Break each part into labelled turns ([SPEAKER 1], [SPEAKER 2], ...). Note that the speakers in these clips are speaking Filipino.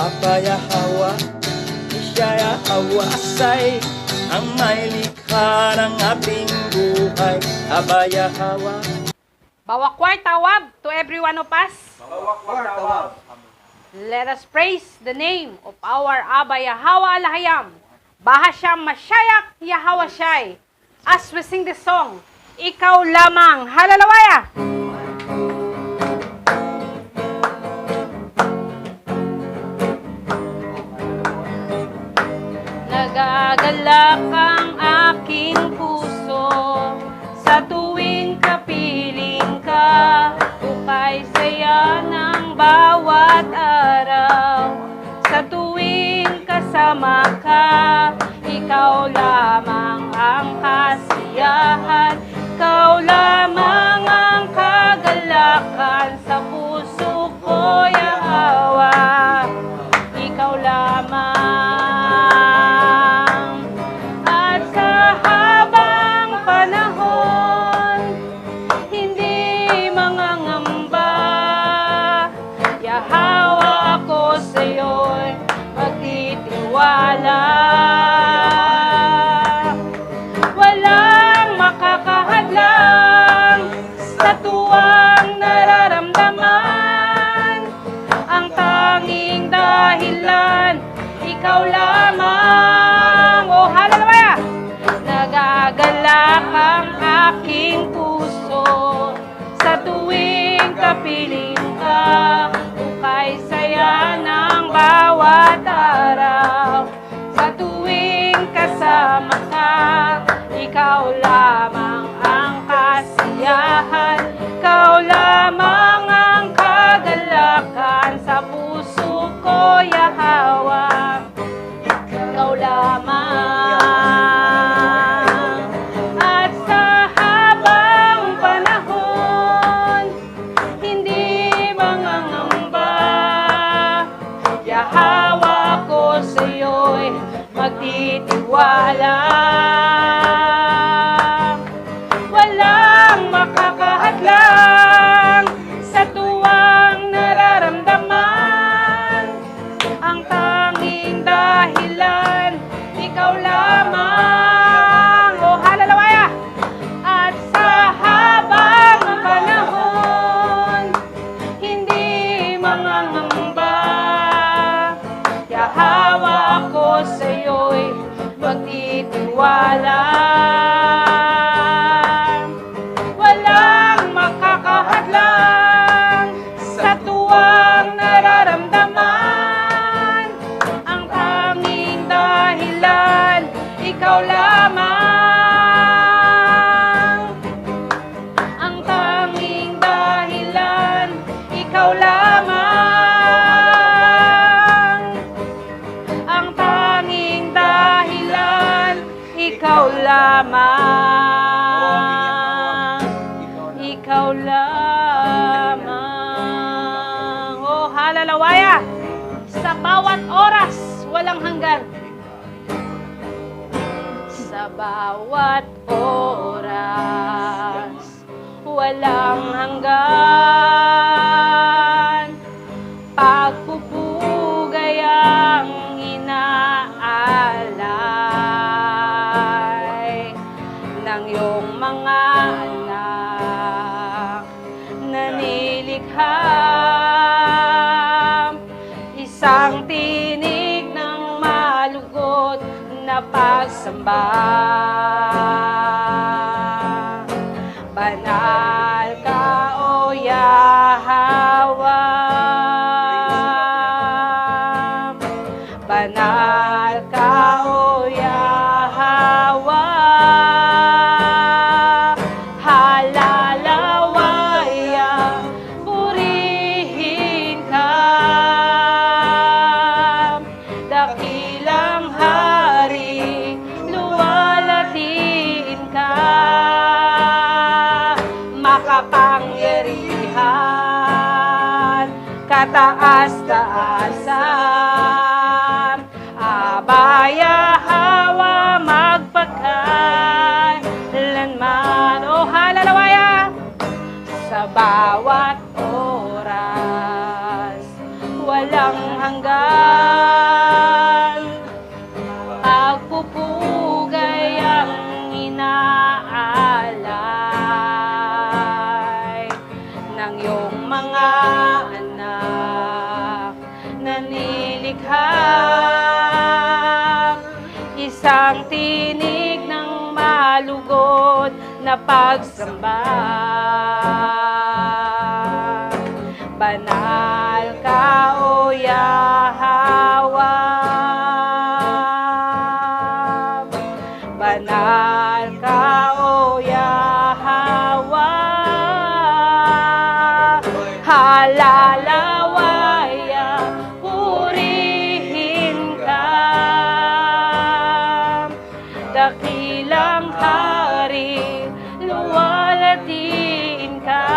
[SPEAKER 1] Abaya Hawa, Ishaya Hawasay, ang may likha ng ating buhay. Abaya Hawa.
[SPEAKER 2] Bawakwar tawab to every one of us.
[SPEAKER 3] Bawakwar tawab.
[SPEAKER 2] Let us praise the name of our Abba Yahweh Alahayam. Bahasham Mashayak Yahawashai. As we sing the song, Ikaw Lamang. Halalawaya! Nagagalak ang aking puso sa tuwing kapiling ka. Ukay saya ng bawat araw sa tuwing kasama ka. Ikaw lamang ang kasiyahan, ikaw lamang ang kagalakan sa puso ko, Yahweh. Ikaw lamang. At sa habang panahon, hindi mangangamba, Yahweh, ako sa'yo'y magtitiwala. Walang makakahadlang sa tuwang nararamdaman. Ang tanging dahilan, ikaw lamang. Oh, hallelujah! Nagagalak ang aking puso sa tuwing kapiling ka. Ukay saya ng bawat araw sa tuwing kasama ka. Ikaw lamang ang kasiyahan, ikaw lamang ang kagalakan sa puso ko, Yahweh. Ikaw lamang. At sa habang panahon, hindi mangangamba, Yahweh, ko sa'yo'y magtitiwala. Walang makakahadlang sa tuwang nararamdaman. Ang tanging dahilan, ikaw lamang. Oh, hallelujah! At sa habang panahon, hindi mangangamba, Yahweh, ako sa'yo'y magtitiwala. Walang makakahadlang sa tuwang nararamdaman. Ang tanging dahilan, ikaw lamang. Ang tanging dahilan, ikaw lamang. Ang tanging dahilan, ikaw lamang. Ikaw lamang. Oh, hallelujah! Sa bawat oras, walang hanggan. Sa bawat oras, walang hanggan. Pagpupugay ang inaalay ng iyong mga anak na nilikha. Isang tinig ng malugod na pagsamba. Banal ka, O Yahweh. Banal ka, O Yahweh. Halalawaya, purihin ka. Dakilang hari, luwalhatiin ka. Makapangyarihan, kataas-taasan. Abba Yahweh, magpagkailanman. Oh, hallelujah! Sa bawat oras, walang hanggan. mga anak na nilikha. Isang tinig ng malugod na pagsamba. Banal ka, O Yahweh. Banal ka, O Yahweh. Halalawaya, purihin ka. Dakilang hari, luwalhatiin ka.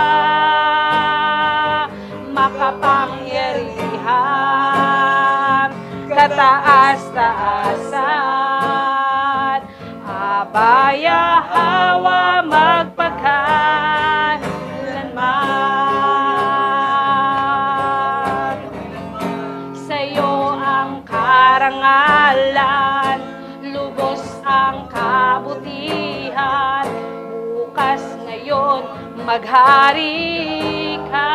[SPEAKER 2] Makapangyarihan, kataas-taasan, Aba Yahweh magpakailanman. Sa'yo ang karangalan, lubos ang kabutihan, bukas ngayon maghari ka.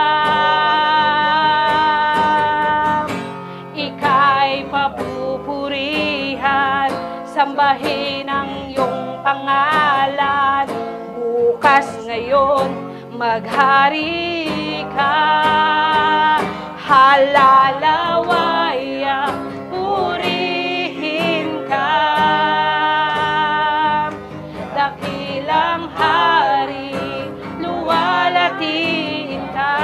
[SPEAKER 2] Ika'y papupurihan, sambahin ang iyong pangalan, bukas ngayon maghari ka. Halalawaya, purihin ka. Dakilang hari, luwalhatiin ka.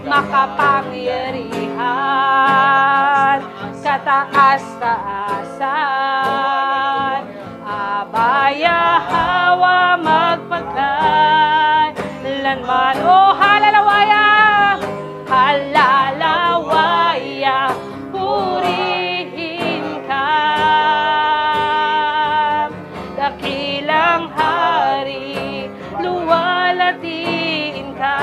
[SPEAKER 2] Makapangyarihan, kataas-taasan, Aba Yahweh magpakailanman. O halalawaya, halalawaya, purihin ka. Dakilang hari, luwalhatiin ka.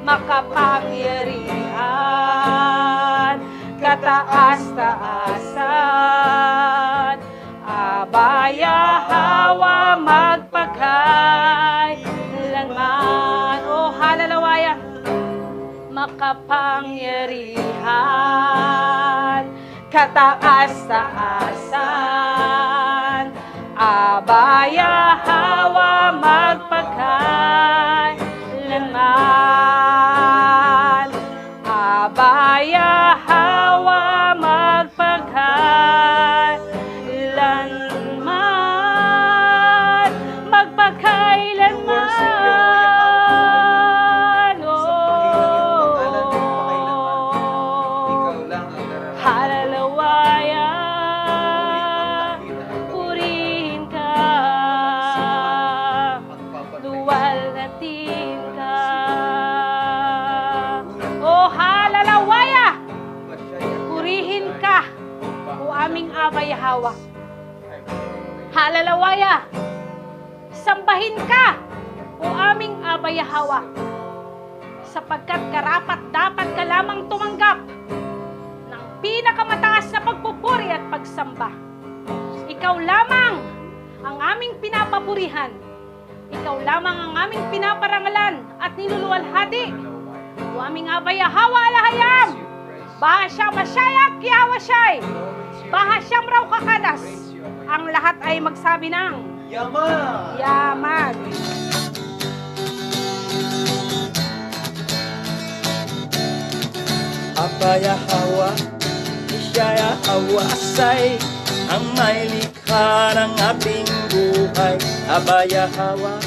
[SPEAKER 2] Makapangyarihan, kataas-taasan, Aba Yahweh magpakailanman. O halalawaya, makapangyarihan, kataas-taasan, Aba Yahweh magpakailanman. Aba Yahweh magpakailanman. Magpakailanman. Halalawaya, purihin ka. Luwalhatiin ka. O halalawaya, purihin ka, O aming Aba Yahweh. Halalawaya, sambahin ka, O aming Aba Yahweh, sapagkat karapat dapat ka lamang tumanggap ng pinakamataas na pagpupuri at pagsamba. Ikaw lamang ang aming pinapapurihan. Ikaw lamang ang aming pinaparangalan at niluluwalhati. O aming Aba Yahweh alahayam, Bahasya Mashayak Yahweh, Bahasyam raw kakadas. Ang lahat ay magsabi ng
[SPEAKER 1] Yaman!
[SPEAKER 2] Yaman.
[SPEAKER 1] Aba Yahweh, siya Yahweh ang may likha ng ating buhay. Aba Yahweh,